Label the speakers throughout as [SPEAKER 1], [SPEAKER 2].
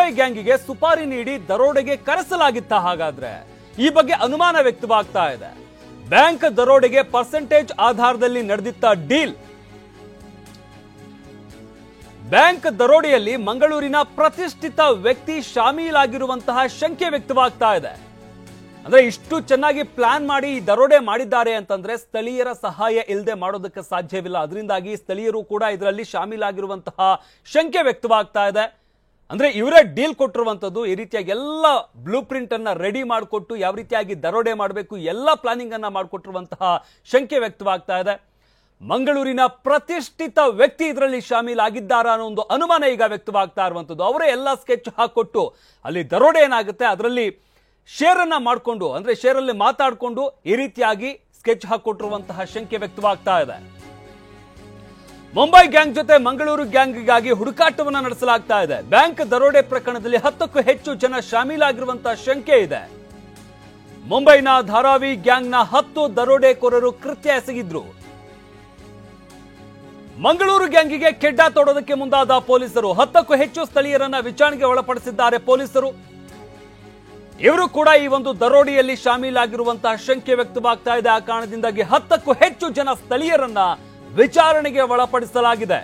[SPEAKER 1] ಮುಂಬೈ ಗ್ಯಾಂಗಿಗೆ ಸುಪಾರಿ ನೀಡಿ ದರೋಡೆಗೆ ಕರೆಸಲಾಗಿತ್ತ ಹಾಗಾದ್ರೆ ಈ ಬಗ್ಗೆ ಅನುಮಾನ ವ್ಯಕ್ತವಾಗ್ತಾ ಇದೆ. ಬ್ಯಾಂಕ್ ದರೋಡೆಗೆ ಪರ್ಸೆಂಟೇಜ್ ಆಧಾರದಲ್ಲಿ ನಡೆದಿತ್ತ ಡೀಲ್. ಬ್ಯಾಂಕ್ ದರೋಡೆಯಲ್ಲಿ ಮಂಗಳೂರಿನ ಪ್ರತಿಷ್ಠಿತ ವ್ಯಕ್ತಿ ಶಾಮೀಲಾಗಿರುವಂತಹ ಶಂಕೆ ವ್ಯಕ್ತವಾಗ್ತಾ ಇದೆ. ಅಂದ್ರೆ ಇಷ್ಟು ಚೆನ್ನಾಗಿ ಪ್ಲಾನ್ ಮಾಡಿ ಈ ದರೋಡೆ ಮಾಡಿದ್ದಾರೆ ಅಂತಂದ್ರೆ ಸ್ಥಳೀಯರ ಸಹಾಯ ಇಲ್ಲದೆ ಮಾಡೋದಕ್ಕೆ ಸಾಧ್ಯವಿಲ್ಲ. ಅದರಿಂದಾಗಿ ಸ್ಥಳೀಯರು ಕೂಡ ಇದರಲ್ಲಿ ಶಾಮೀಲಾಗಿರುವಂತಹ ಶಂಕೆ ವ್ಯಕ್ತವಾಗ್ತಾ ಇದೆ. ಅಂದ್ರೆ ಇವರೇ ಡೀಲ್ ಕೊಟ್ಟಿರುವಂತದ್ದು. ಈ ರೀತಿಯಾಗಿ ಎಲ್ಲ ಬ್ಲೂ ಪ್ರಿಂಟ್ ಅನ್ನ ರೆಡಿ ಮಾಡಿಕೊಟ್ಟು ಯಾವ ರೀತಿಯಾಗಿ ದರೋಡೆ ಮಾಡಬೇಕು ಎಲ್ಲ ಪ್ಲಾನಿಂಗ್ ಅನ್ನ ಮಾಡಿಕೊಟ್ಟಿರುವಂತಹ ಶಂಕೆ ವ್ಯಕ್ತವಾಗ್ತಾ ಇದೆ. ಮಂಗಳೂರಿನ ಪ್ರತಿಷ್ಠಿತ ವ್ಯಕ್ತಿ ಇದರಲ್ಲಿ ಶಾಮೀಲಾಗಿದ್ದಾರಾ ಅನ್ನೋ ಒಂದು ಅನುಮಾನ ಈಗ ವ್ಯಕ್ತವಾಗ್ತಾ ಇರುವಂತದ್ದು. ಅವರೇ ಎಲ್ಲ ಸ್ಕೆಚ್ ಹಾಕೊಟ್ಟು ಅಲ್ಲಿ ದರೋಡೆ ಏನಾಗುತ್ತೆ ಅದರಲ್ಲಿ ಶೇರ್ ಅನ್ನ ಮಾಡಿಕೊಂಡು ಅಂದ್ರೆ ಶೇರ್ ಅಲ್ಲಿ ಮಾತಾಡಿಕೊಂಡು ಈ ರೀತಿಯಾಗಿ ಸ್ಕೆಚ್ ಹಾಕೊಟ್ಟಿರುವಂತಹ ಶಂಕೆ ವ್ಯಕ್ತವಾಗ್ತಾ ಇದೆ. ಮುಂಬೈ ಗ್ಯಾಂಗ್ ಜೊತೆ ಮಂಗಳೂರು ಗ್ಯಾಂಗ್ಗಾಗಿ ಹುಡುಕಾಟವನ್ನ ನಡೆಸಲಾಗ್ತಾ ಇದೆ. ಬ್ಯಾಂಕ್ ದರೋಡೆ ಪ್ರಕರಣದಲ್ಲಿ 10ಕ್ಕೂ ಹೆಚ್ಚು ಜನ ಶಾಮೀಲಾಗಿರುವಂತಹ ಶಂಕೆ ಇದೆ. ಮುಂಬೈನ ಧಾರಾವಿ ಗ್ಯಾಂಗ್ನ 10 ದರೋಡೆಕೋರರು ಕೃತ್ಯ ಎಸಗಿದ್ರು. ಮಂಗಳೂರು ಗ್ಯಾಂಗಿಗೆ ಕೆಡ್ಡ ತೊಡೋದಕ್ಕೆ ಮುಂದಾದ ಪೊಲೀಸರು 10ಕ್ಕೂ ಹೆಚ್ಚು ಸ್ಥಳೀಯರನ್ನ ವಿಚಾರಣೆಗೆ ಒಳಪಡಿಸಿದ್ದಾರೆ ಪೊಲೀಸರು. ಇವರು ಕೂಡ ಈ ಒಂದು ದರೋಡೆಯಲ್ಲಿ ಶಾಮೀಲಾಗಿರುವಂತಹ ಶಂಕೆ ವ್ಯಕ್ತವಾಗ್ತಾ ಇದೆ. ಆ ಕಾರಣದಿಂದಾಗಿ 10ಕ್ಕೂ ಹೆಚ್ಚು ಜನ ಸ್ಥಳೀಯರನ್ನ ವಿಚಾರಣೆಗೆ ಒಳಪಡಿಸಲಾಗಿದೆ.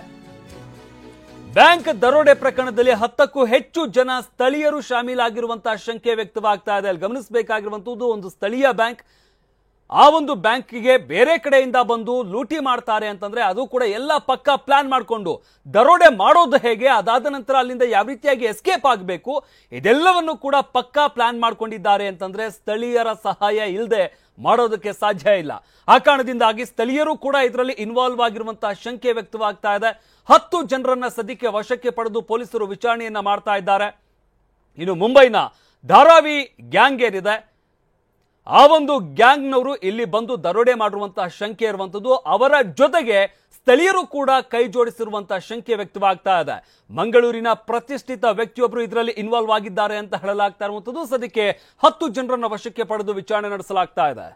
[SPEAKER 1] ಬ್ಯಾಂಕ್ ದರೋಡೆ ಪ್ರಕರಣದಲ್ಲಿ 10ಕ್ಕೂ ಹೆಚ್ಚು ಜನ ಸ್ಥಳೀಯರು ಶಾಮೀಲಾಗಿರುವಂತಹ ಶಂಕೆ ವ್ಯಕ್ತವಾಗ್ತಾ ಇದೆ. ಅಲ್ಲಿ ಗಮನಿಸಬೇಕಾಗಿರುವಂತದ್ದು ಒಂದು ಸ್ಥಳೀಯ ಬ್ಯಾಂಕ್. ಆ ಒಂದು ಬ್ಯಾಂಕಿಗೆ ಬೇರೆ ಕಡೆಯಿಂದ ಬಂದು ಲೂಟಿ ಮಾಡ್ತಾರೆ ಅಂತಂದ್ರೆ ಅದು ಕೂಡ ಎಲ್ಲ ಪಕ್ಕಾ ಪ್ಲಾನ್ ಮಾಡಿಕೊಂಡು ದರೋಡೆ ಮಾಡೋದು ಹೇಗೆ, ಅದಾದ ನಂತರ ಅಲ್ಲಿಂದ ಯಾವ ರೀತಿಯಾಗಿ ಎಸ್ಕೇಪ್ ಆಗಬೇಕು, ಇದೆಲ್ಲವನ್ನು ಕೂಡ ಪಕ್ಕಾ ಪ್ಲಾನ್ ಮಾಡ್ಕೊಂಡಿದ್ದಾರೆ ಅಂತಂದ್ರೆ ಸ್ಥಳೀಯರ ಸಹಾಯ ಇಲ್ಲದೆ ಮಾಡೋದಕ್ಕೆ ಸಾಧ್ಯ ಇಲ್ಲ. ಆ ಕಾರಣದಿಂದಾಗಿ ಸ್ಥಳೀಯರು ಕೂಡ ಇದರಲ್ಲಿ ಇನ್ವಾಲ್ವ್ ಆಗಿರುವಂತಹ ಶಂಕೆ ವ್ಯಕ್ತವಾಗ್ತಾ ಇದೆ. 10 ಜನರನ್ನ ಸದ್ಯಕ್ಕೆ ವಶಕ್ಕೆ ಪಡೆದು ಪೊಲೀಸರು ವಿಚಾರಣೆಯನ್ನ ಮಾಡ್ತಾ ಇದ್ದಾರೆ. ಇನ್ನು ಮುಂಬೈನ ಧಾರಾವಿ ಗ್ಯಾಂಗ್ ಏನಿದೆ ಆ ಒಂದು ಗ್ಯಾಂಗ್ನವರು ಇಲ್ಲಿ ಬಂದು ದರೋಡೆ ಮಾಡಿರುವಂತಹ ಶಂಕೆ ಇರುವಂತದ್ದು. ಅವರ ಜೊತೆಗೆ ಸ್ಥಳೀಯರು ಕೂಡ ಕೈ ಜೋಡಿಸಿರುವಂತಹ ಶಂಕೆ ವ್ಯಕ್ತವಾಗ್ತಾ ಇದೆ. ಮಂಗಳೂರಿನ ಪ್ರತಿಷ್ಠಿತ ವ್ಯಕ್ತಿಯೊಬ್ಬರು ಇದರಲ್ಲಿ ಇನ್ವಾಲ್ವ್ ಆಗಿದ್ದಾರೆ ಅಂತ ಹೇಳಲಾಗ್ತಾ ಇರುವಂತದ್ದು. ಸದ್ಯಕ್ಕೆ 10 ಜನರನ್ನ ವಶಕ್ಕೆ ಪಡೆದು ವಿಚಾರಣೆ ನಡೆಸಲಾಗ್ತಾ ಇದೆ.